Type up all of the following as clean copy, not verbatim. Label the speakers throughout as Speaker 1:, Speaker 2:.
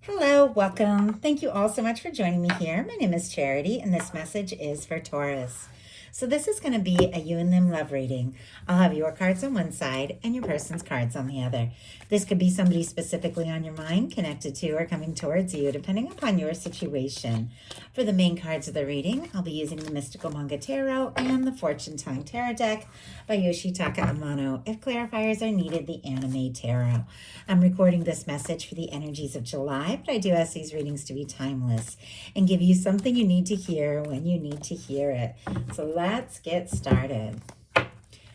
Speaker 1: Hello, welcome. Thank you all so much for joining me here. My name is Charity, and this message is for Taurus. So, this is going to be a you and them love reading. I'll have your cards on one side and your person's cards on the other. This could be somebody specifically on your mind, connected to, or coming towards you, depending upon your situation. For the main cards of the reading, I'll be using the Mystical Manga Tarot and the Fortune Telling Tarot deck by Yoshitaka Amono. If clarifiers are needed, the Anime Tarot. I'm recording this message for the energies of July, but I do ask these readings to be timeless and give you something you need to hear when you need to hear it. So let's get started.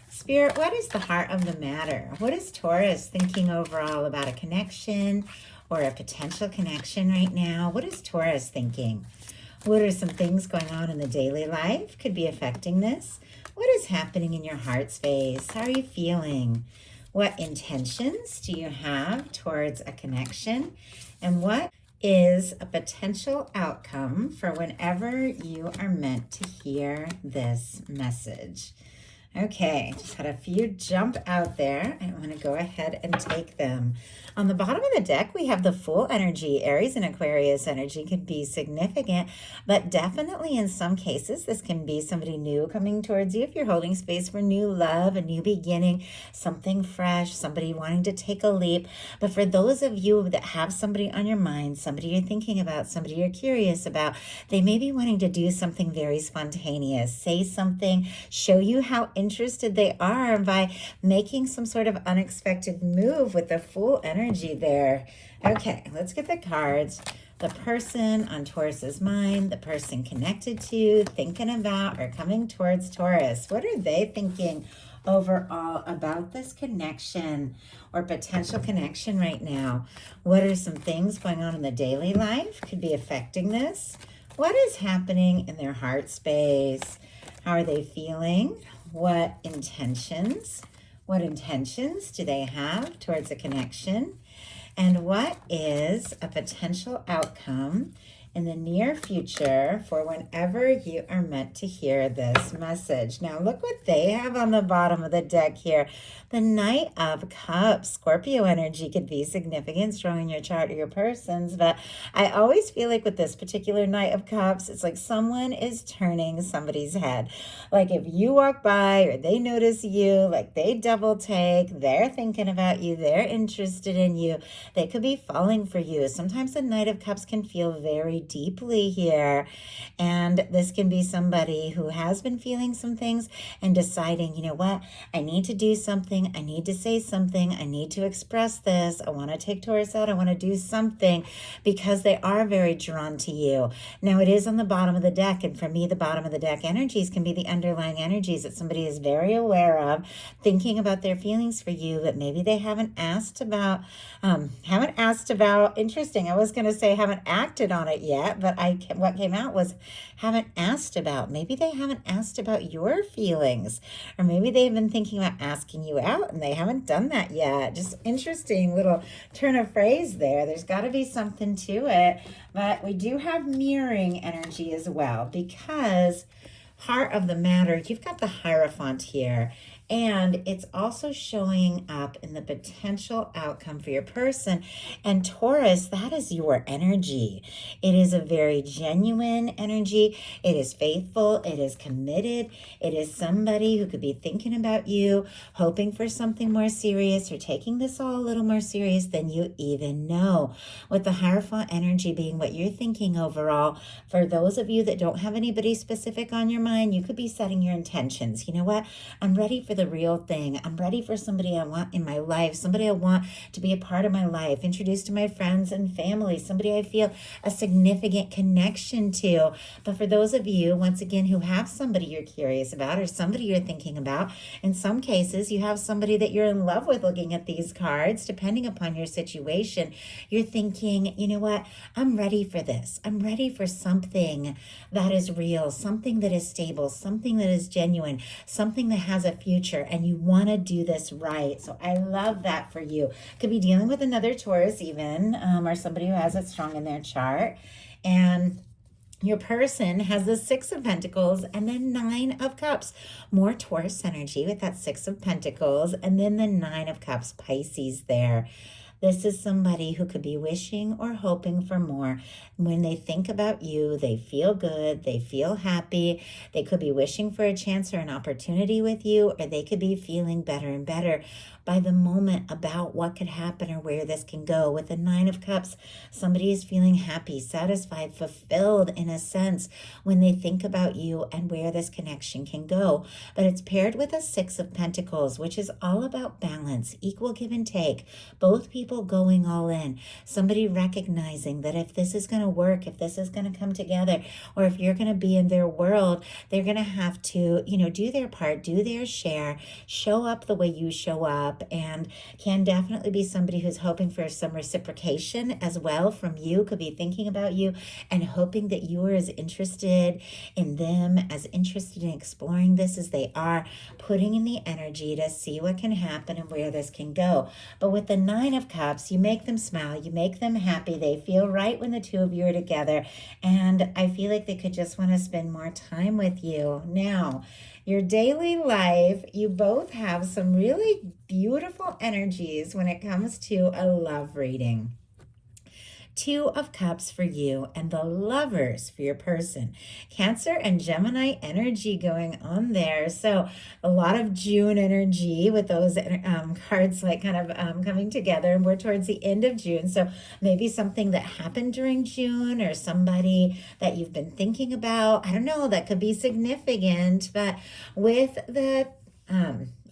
Speaker 1: Spirit, what is the heart of the matter? What is Taurus thinking overall about a connection or a potential connection right now? What is Taurus thinking? What are some things going on in the daily life could be affecting this? What is happening in your heart space? How are you feeling? What intentions do you have towards a connection? And what is a potential outcome for whenever you are meant to hear this message? Okay, just had a few jump out there. I want to go ahead and take them. On the bottom of the deck, we have the full energy. Aries and Aquarius energy can be significant, but definitely in some cases, this can be somebody new coming towards you. If you're holding space for new love, a new beginning, something fresh, somebody wanting to take a leap. But for those of you that have somebody on your mind, somebody you're thinking about, somebody you're curious about, they may be wanting to do something very spontaneous, say something, show you how interested they are by making some sort of unexpected move with the full energy there. Okay, let's get the cards. The person on Taurus's mind, the person connected to, thinking about, or coming towards Taurus. What are they thinking overall about this connection or potential connection right now? What are some things going on in the daily life could be affecting this? What is happening in their heart space? How are they feeling? What intentions do they have towards a connection? And what is a potential outcome in the near future for whenever you are meant to hear this message? Now, look what they have on the bottom of the deck here. The Knight of Cups. Scorpio energy could be significant, strong in your chart or your person's, but I always feel like with this particular Knight of Cups, it's like someone is turning somebody's head. Like if you walk by or they notice you, like they double take, they're thinking about you, they're interested in you, they could be falling for you. Sometimes the Knight of Cups can feel very deeply here, and this can be somebody who has been feeling some things and deciding, you know what, I need to do something, I need to say something, I need to express this, I want to take Taurus out, I want to do something, because they are very drawn to you. Now it is on the bottom of the deck, and for me the bottom of the deck energies can be the underlying energies that somebody is very aware of, thinking about their feelings for you, but maybe they haven't asked about, interesting, I was going to say haven't acted on it yet, but what came out was haven't asked about. Maybe they haven't asked about your feelings, or maybe they've been thinking about asking you out and they haven't done that yet. Just interesting little turn of phrase there. There's got to be something to it, but we do have mirroring energy as well, because heart of the matter, you've got the Hierophant here, and it's also showing up in the potential outcome for your person. And Taurus, that is your energy. It is a very genuine energy. It is faithful. It is committed. It is somebody who could be thinking about you, hoping for something more serious, or taking this all a little more serious than you even know. With the Hierophant energy being what you're thinking overall, for those of you that don't have anybody specific on your mind, you could be setting your intentions. You know what? I'm ready for the real thing. I'm ready for somebody I want in my life, somebody I want to be a part of my life, introduced to my friends and family, somebody I feel a significant connection to. But for those of you, once again, who have somebody you're curious about or somebody you're thinking about, in some cases, you have somebody that you're in love with looking at these cards, depending upon your situation, you're thinking, you know what? I'm ready for this. I'm ready for something that is real, something that is stable, something that is genuine, something that has a future, and you want to do this right. So I love that for you. Could be dealing with another Taurus even, or somebody who has it strong in their chart. And your person has the Six of Pentacles and then Nine of Cups. More Taurus energy with that Six of Pentacles and then the Nine of Cups, Pisces there. This is somebody who could be wishing or hoping for more. When they think about you, they feel good, they feel happy. They could be wishing for a chance or an opportunity with you, or they could be feeling better and better by the moment about what could happen or where this can go. With the Nine of Cups, somebody is feeling happy, satisfied, fulfilled in a sense when they think about you and where this connection can go. But it's paired with a Six of Pentacles, which is all about balance, equal give and take, both people going all in, somebody recognizing that if this is going to work, if this is going to come together, or if you're going to be in their world, they're going to have to, do their part, do their share, show up the way you show up, and can definitely be somebody who's hoping for some reciprocation as well from you, could be thinking about you and hoping that you are as interested in them, as interested in exploring this as they are, putting in the energy to see what can happen and where this can go. But with the Nine of Cups, you make them smile, you make them happy, they feel right when the two of you are together, and I feel like they could just want to spend more time with you. Now, your daily life, you both have some really beautiful energies when it comes to a love reading. Two of Cups for you and the Lovers for your person. Cancer and Gemini energy going on there. So a lot of June energy with those cards like kind of coming together, and we're towards the end of June. So maybe something that happened during June or somebody that you've been thinking about. I don't know, that could be significant, but with the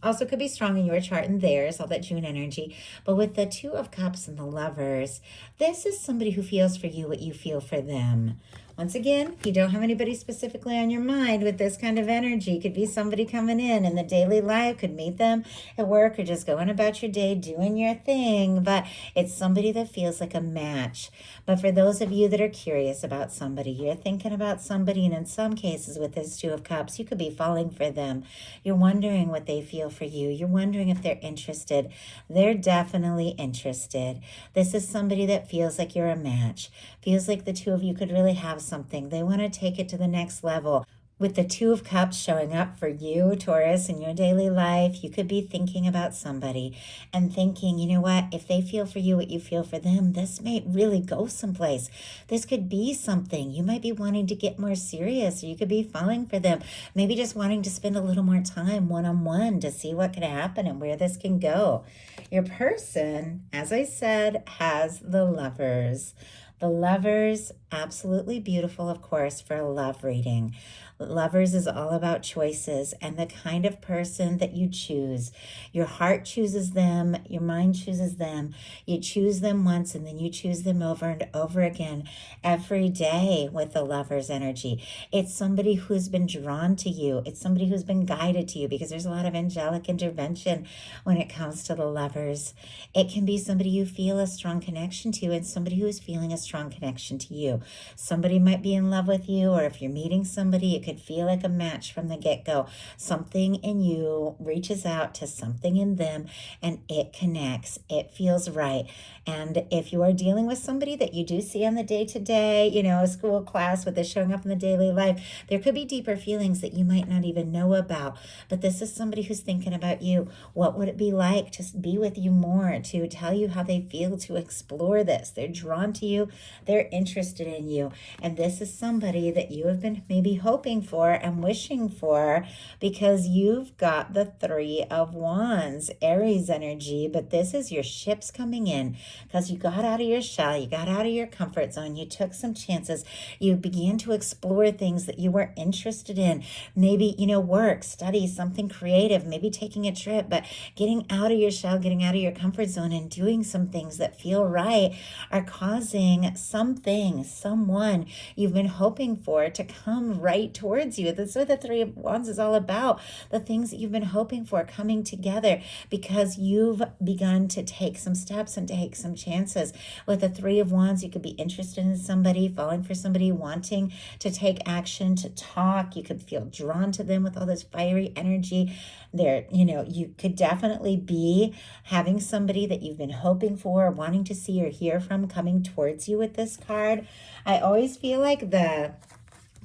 Speaker 1: also could be strong in your chart and theirs, all that June energy. But with the Two of Cups and the Lovers, this is somebody who feels for you what you feel for them. Once again, if you don't have anybody specifically on your mind with this kind of energy, could be somebody coming in the daily life, could meet them at work or just going about your day doing your thing, but it's somebody that feels like a match. But for those of you that are curious about somebody, you're thinking about somebody, and in some cases with this Two of Cups, you could be falling for them. You're wondering what they feel for you. You're wondering if they're interested. They're definitely interested. This is somebody that feels like you're a match, feels like the two of you could really have something. They want to take it to the next level. With the Two of Cups showing up for you, Taurus, in your daily life, you could be thinking about somebody and thinking, you know what, if they feel for you what you feel for them, this may really go someplace. This could be something. You might be wanting to get more serious, or you could be falling for them, maybe just wanting to spend a little more time one-on-one to see what could happen and where this can go. Your person, as I said, has the Lovers. The Lovers, absolutely beautiful, of course, for a love reading. Lovers is all about choices and the kind of person that you choose. Your heart chooses them, your mind chooses them. You choose them once and then you choose them over and over again every day with the Lovers energy. It's somebody who's been drawn to you. It's somebody who's been guided to you, because there's a lot of angelic intervention when it comes to the Lovers. It can be somebody you feel a strong connection to and somebody who is feeling a strong connection to you. Somebody might be in love with you, or if you're meeting somebody, it could feel like a match from the get-go. Something in you reaches out to something in them and it connects. It feels right. And if you are dealing with somebody that you do see on the day-to-day, a school class with this showing up in the daily life, there could be deeper feelings that you might not even know about. But this is somebody who's thinking about you. What would it be like to be with you more, to tell you how they feel, to explore this? They're drawn to you. They're interested in you. And this is somebody that you have been maybe hoping for and wishing for, because you've got the Three of Wands, Aries energy. But this is your ships coming in, because you got out of your shell, you got out of your comfort zone, you took some chances, you began to explore things that you were interested in. Maybe, work, study, something creative, maybe taking a trip, but getting out of your shell, getting out of your comfort zone and doing some things that feel right are causing something, someone you've been hoping for to come right towards you. That's what the Three of Wands is all about. The things that you've been hoping for coming together because you've begun to take some steps and take some chances. With the Three of Wands, you could be interested in somebody, falling for somebody, wanting to take action, to talk. You could feel drawn to them with all this fiery energy. There, you could definitely be having somebody that you've been hoping for, wanting to see or hear from coming towards you with this card. I always feel like the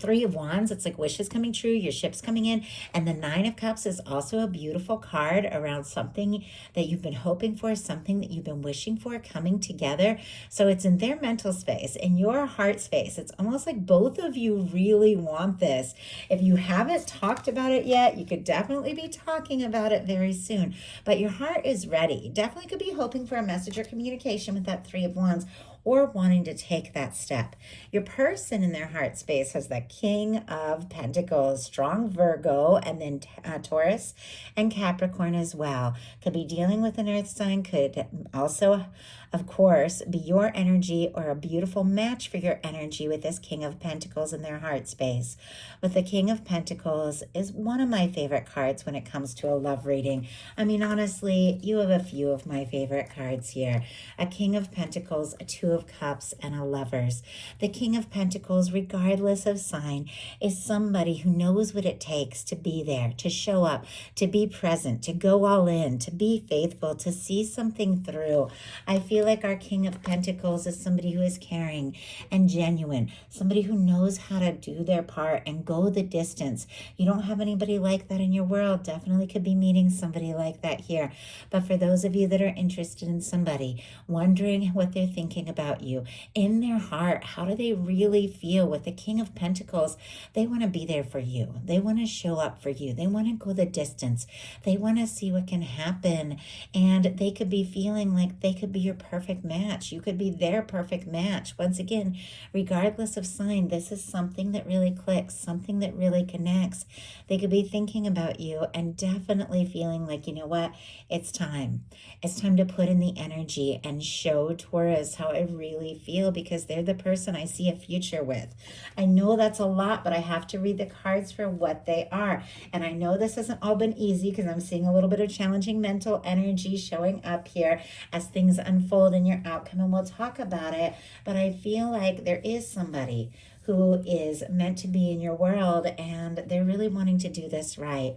Speaker 1: Three of Wands, it's like wishes coming true, your ship's coming in. And the Nine of Cups is also a beautiful card around something that you've been hoping for, something that you've been wishing for coming together. So it's in their mental space, in your heart space. It's almost like both of you really want this. If you haven't talked about it yet, you could definitely be talking about it very soon. But your heart is ready. Definitely could be hoping for a message or communication with that Three of Wands, or wanting to take that step. Your person in their heart space has the King of Pentacles, strong Virgo, and then Taurus and Capricorn as well. Could be dealing with an earth sign, could also, of course, be your energy or a beautiful match for your energy with this King of Pentacles in their heart space. But the King of Pentacles is one of my favorite cards when it comes to a love reading. I mean, honestly, you have a few of my favorite cards here. A King of Pentacles, a Two of Cups, and a Lovers. The King of Pentacles, regardless of sign, is somebody who knows what it takes to be there, to show up, to be present, to go all in, to be faithful, to see something through. I feel like our King of Pentacles is somebody who is caring and genuine, somebody who knows how to do their part and go the distance. You don't have anybody like that in your world. Definitely could be meeting somebody like that here. But for those of you that are interested in somebody, wondering what they're thinking about you, in their heart, how do they really feel with the King of Pentacles? They want to be there for you. They want to show up for you. They want to go the distance. They want to see what can happen. And they could be feeling like they could be your perfect match. You could be their perfect match. Once again, regardless of sign, this is something that really clicks, something that really connects. They could be thinking about you and definitely feeling like, you know what, it's time. It's time to put in the energy and show Taurus how I really feel, because they're the person I see a future with. I know that's a lot, but I have to read the cards for what they are. And I know this hasn't all been easy, because I'm seeing a little bit of challenging mental energy showing up here as things unfold in your outcome, and we'll talk about it. But I feel like there is somebody who is meant to be in your world, and they're really wanting to do this right.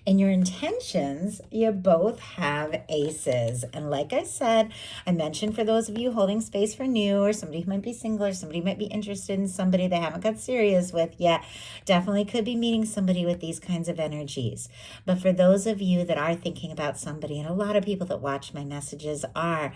Speaker 1: In your intentions, you both have aces. And like I said, I mentioned for those of you holding space for new, or somebody who might be single, or somebody might be interested in somebody they haven't got serious with yet, definitely could be meeting somebody with these kinds of energies. But for those of you that are thinking about somebody, and a lot of people that watch my messages are,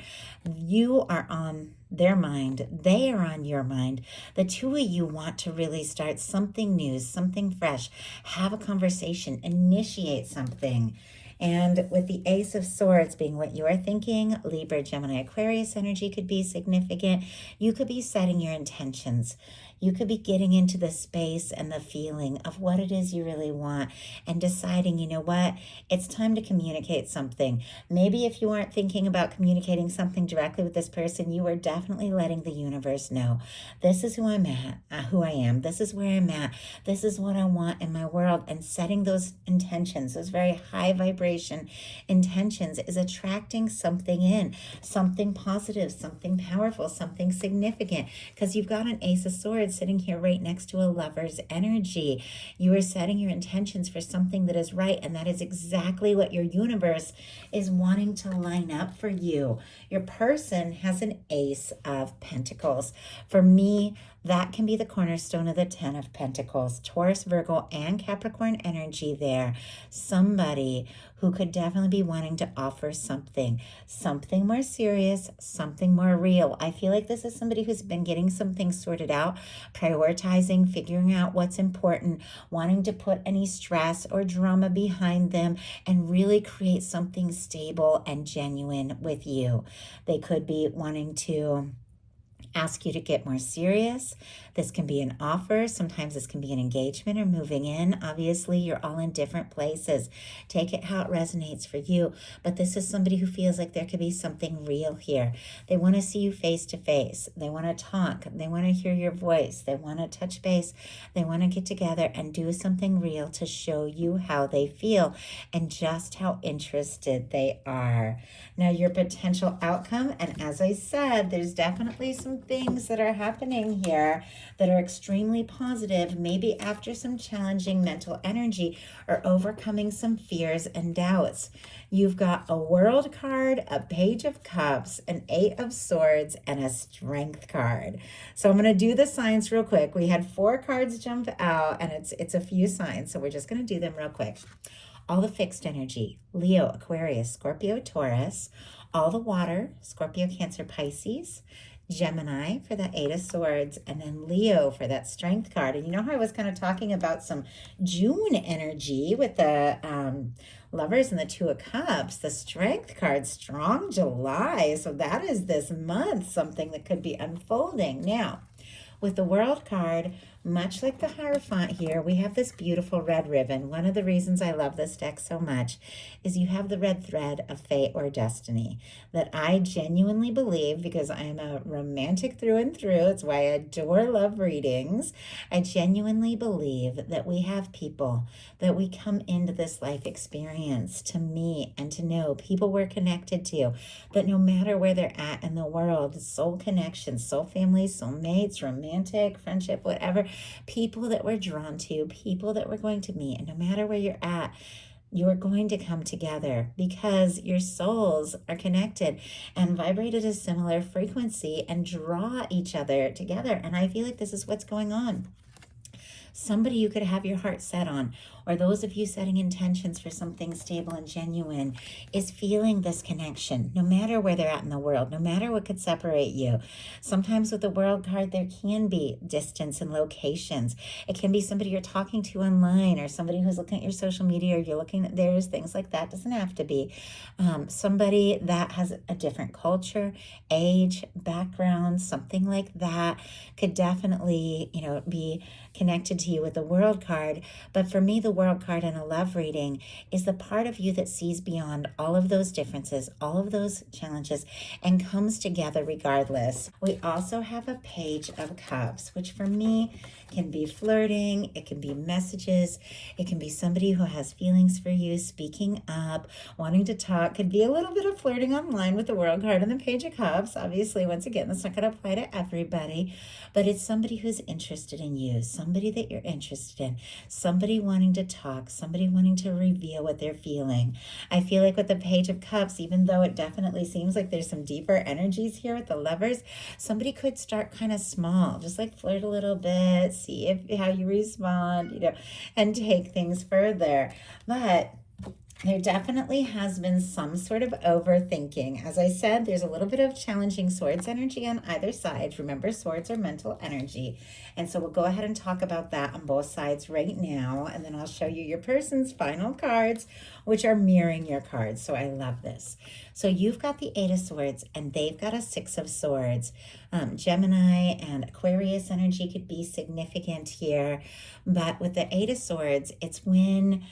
Speaker 1: you are on their mind, they are on your mind. The two of you want to really start something new, something fresh, have a conversation, initiate something. And with the Ace of Swords being what you are thinking, Libra, Gemini, Aquarius energy could be significant. You could be setting your intentions. You could be getting into the space and the feeling of what it is you really want, and deciding, you know what, it's time to communicate something. Maybe if you aren't thinking about communicating something directly with this person, you are definitely letting the universe know, this is who I'm at, who I am. This is where I'm at. This is what I want in my world. And setting those intentions, those very high vibration intentions, is attracting something in, something positive, something powerful, something significant, because you've got an Ace of Swords sitting here right next to a Lover's energy. You are setting your intentions for something that is right, and that is exactly what your universe is wanting to line up for you. Your person has an Ace of Pentacles. For me, that can be the cornerstone of the 10 of Pentacles. Taurus, Virgo, and Capricorn energy there. Somebody who could definitely be wanting to offer something more serious, something more real. I feel like this is somebody who's been getting some things sorted out, prioritizing, figuring out what's important, wanting to put any stress or drama behind them, and really create something stable and genuine with you. They could be wanting to ask you to get more serious. This can be an offer. Sometimes this can be an engagement or moving in. Obviously, you're all in different places. Take it how it resonates for you. But this is somebody who feels like there could be something real here. They want to see you face to face. They want to talk. They want to hear your voice. They want to touch base. They want to get together and do something real to show you how they feel and just how interested they are. Now, your potential outcome, and as I said, there's definitely some some things that are happening here that are extremely positive, maybe after some challenging mental energy or overcoming some fears and doubts. You've got a World card, a Page of Cups, an Eight of Swords, and a Strength card. So I'm going to do the signs real quick. We had 4 cards jump out, and it's a few signs, so we're just going to do them real quick. All the fixed energy, Leo, Aquarius, Scorpio, Taurus. All the water, Scorpio, Cancer, Pisces. Gemini for that Eight of Swords, and then Leo for that Strength card. And you know how I was kind of talking about some June energy with the Lovers and the Two of Cups? The Strength card, strong July. So that is this month, something that could be unfolding. Now, with the World card, much like the Hierophant here, we have this beautiful red ribbon. One of the reasons I love this deck so much is you have the red thread of fate or destiny that I genuinely believe, because I am a romantic through and through. It's why I adore love readings. I genuinely believe that we have people that we come into this life experience to meet and to know, people we're connected to, that no matter where they're at in the world, soul connections, soul families, soul mates, romantic, friendship, whatever, people that we're drawn to, people that we're going to meet. And no matter where you're at, you're going to come together because your souls are connected and vibrate at a similar frequency and draw each other together. And I feel like this is what's going on. Somebody you could have your heart set on, or those of you setting intentions for something stable and genuine, is feeling this connection, no matter where they're at in the world, no matter what could separate you. Sometimes with the World card, there can be distance and locations. It can be somebody you're talking to online, or somebody who's looking at your social media, or you're looking at theirs, things like that. Doesn't have to be. Somebody that has a different culture, age, background, something like that could definitely, be connected to you with the World card. But for me, the World card in a love reading is the part of you that sees beyond all of those differences, all of those challenges, and comes together regardless. We also have a Page of Cups, which for me can be flirting, it can be messages, it can be somebody who has feelings for you, speaking up, wanting to talk. Could be a little bit of flirting online with the World card and the Page of Cups. Obviously, once again, that's not going to apply to everybody, but it's somebody who's interested in you, somebody that you're interested in, somebody wanting to talk, somebody wanting to reveal what they're feeling. I feel like with the Page of Cups, even though it definitely seems like there's some deeper energies here with the Lovers, somebody could start kind of small, just like flirt a little bit, see how you respond, and take things further. But there definitely has been some sort of overthinking. As I said, there's a little bit of challenging swords energy on either side. Remember, swords are mental energy. And so we'll go ahead and talk about that on both sides right now. And then I'll show you your person's final cards, which are mirroring your cards. So I love this. So you've got the Eight of Swords and they've got a Six of Swords. Gemini and Aquarius energy could be significant here. But with the Eight of Swords, it's when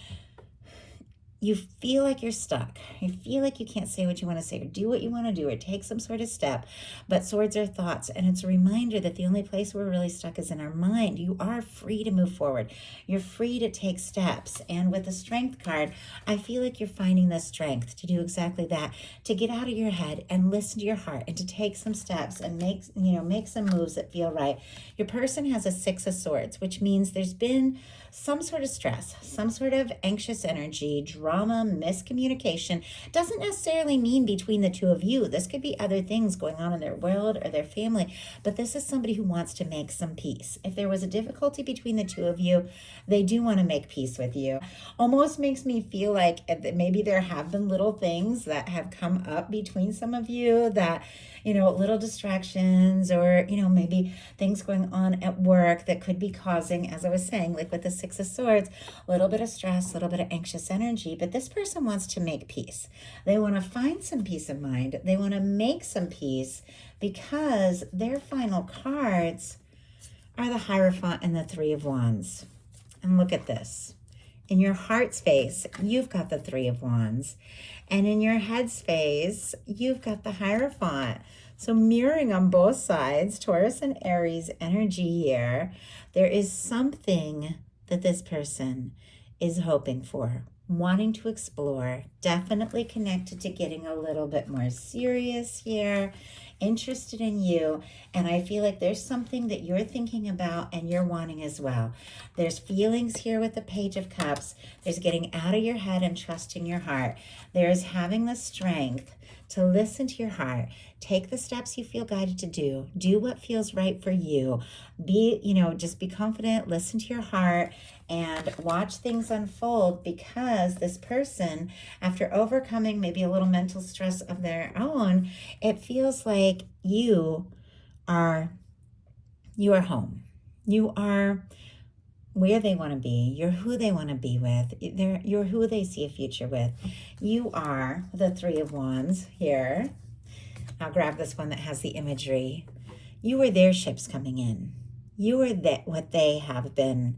Speaker 1: you feel like you're stuck. You feel like you can't say what you want to say or do what you want to do or take some sort of step. But swords are thoughts, and it's a reminder that the only place we're really stuck is in our mind. You are free to move forward. You're free to take steps. And with the Strength card, I feel like you're finding the strength to do exactly that, to get out of your head and listen to your heart and to take some steps and make some moves that feel right. Your person has a Six of Swords, which means there's been some sort of stress, some sort of anxious energy, drama, miscommunication. Doesn't necessarily mean between the two of you. This could be other things going on in their world or their family, but this is somebody who wants to make some peace. If there was a difficulty between the two of you, they do want to make peace with you. Almost makes me feel like maybe there have been little things that have come up between some of you that, little distractions or, maybe things going on at work that could be causing, as I was saying, like with the Six of Swords, a little bit of stress, a little bit of anxious energy. But this person wants to make peace. They want to find some peace of mind. They want to make some peace because their final cards are the Hierophant and the Three of Wands. And look at this. In your heart space, you've got the Three of Wands. And in your head space, you've got the Hierophant. So mirroring on both sides, Taurus and Aries energy here, there is something that this person is hoping for, wanting to explore, definitely connected to getting a little bit more serious here, interested in you. And I feel like there's something that you're thinking about and you're wanting as well. There's feelings here with the Page of Cups. There's getting out of your head and trusting your heart. There's having the strength to listen to your heart. Take the steps you feel guided to do. Do what feels right for you. Just be confident, listen to your heart, and watch things unfold, because this person, after overcoming maybe a little mental stress of their own, it feels like you are home. You are where they want to be. You're who they want to be with. You're who they see a future with. You are the Three of Wands here. I'll grab this one that has the imagery. You are their ships coming in. You are what they have been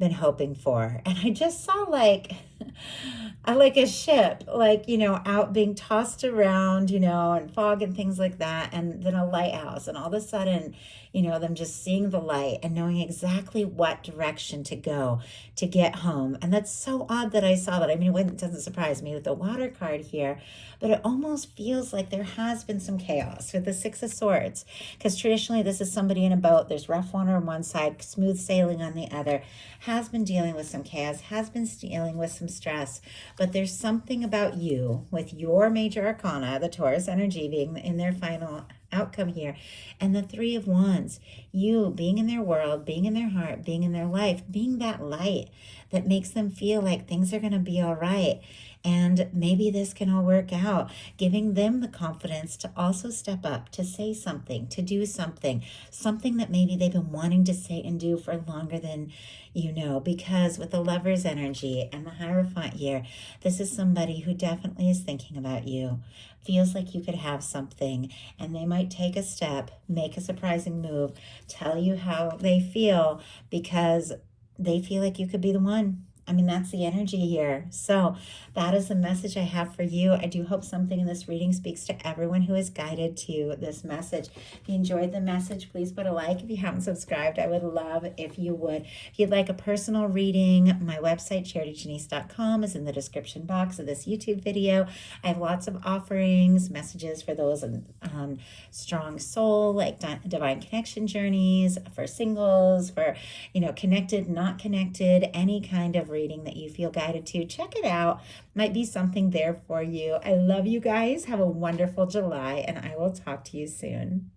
Speaker 1: hoping for. And I just saw like a ship, out being tossed around, and fog and things like that. And then a lighthouse, and all of a sudden, them just seeing the light and knowing exactly what direction to go to get home. And that's so odd that I saw that. I mean, it doesn't surprise me with the water card here, but it almost feels like there has been some chaos with the Six of Swords, because traditionally this is somebody in a boat. There's rough water on one side, smooth sailing on the other, has been dealing with some chaos, has been dealing with some stress. But there's something about you with your major arcana, the Taurus energy being in their final outcome here, and the Three of Wands, you being in their world, being in their heart, being in their life, being that light that makes them feel like things are going to be all right. And maybe this can all work out, giving them the confidence to also step up, to say something, to do something that maybe they've been wanting to say and do for longer than because with the Lover's energy and the Hierophant here, this is somebody who definitely is thinking about you, feels like you could have something, and they might take a step, make a surprising move, tell you how they feel, because they feel like you could be the one. I mean, that's the energy here. So that is the message I have for you. I do hope something in this reading speaks to everyone who is guided to this message. If you enjoyed the message, please put a like. If you haven't subscribed, I would love if you would. If you'd like a personal reading, my website, charityjanice.com, is in the description box of this YouTube video. I have lots of offerings, messages for those strong soul, like divine connection journeys, for singles, for, connected, not connected, any kind of reading that you feel guided to. Check it out. Might be something there for you. I love you guys. Have a wonderful July, and I will talk to you soon.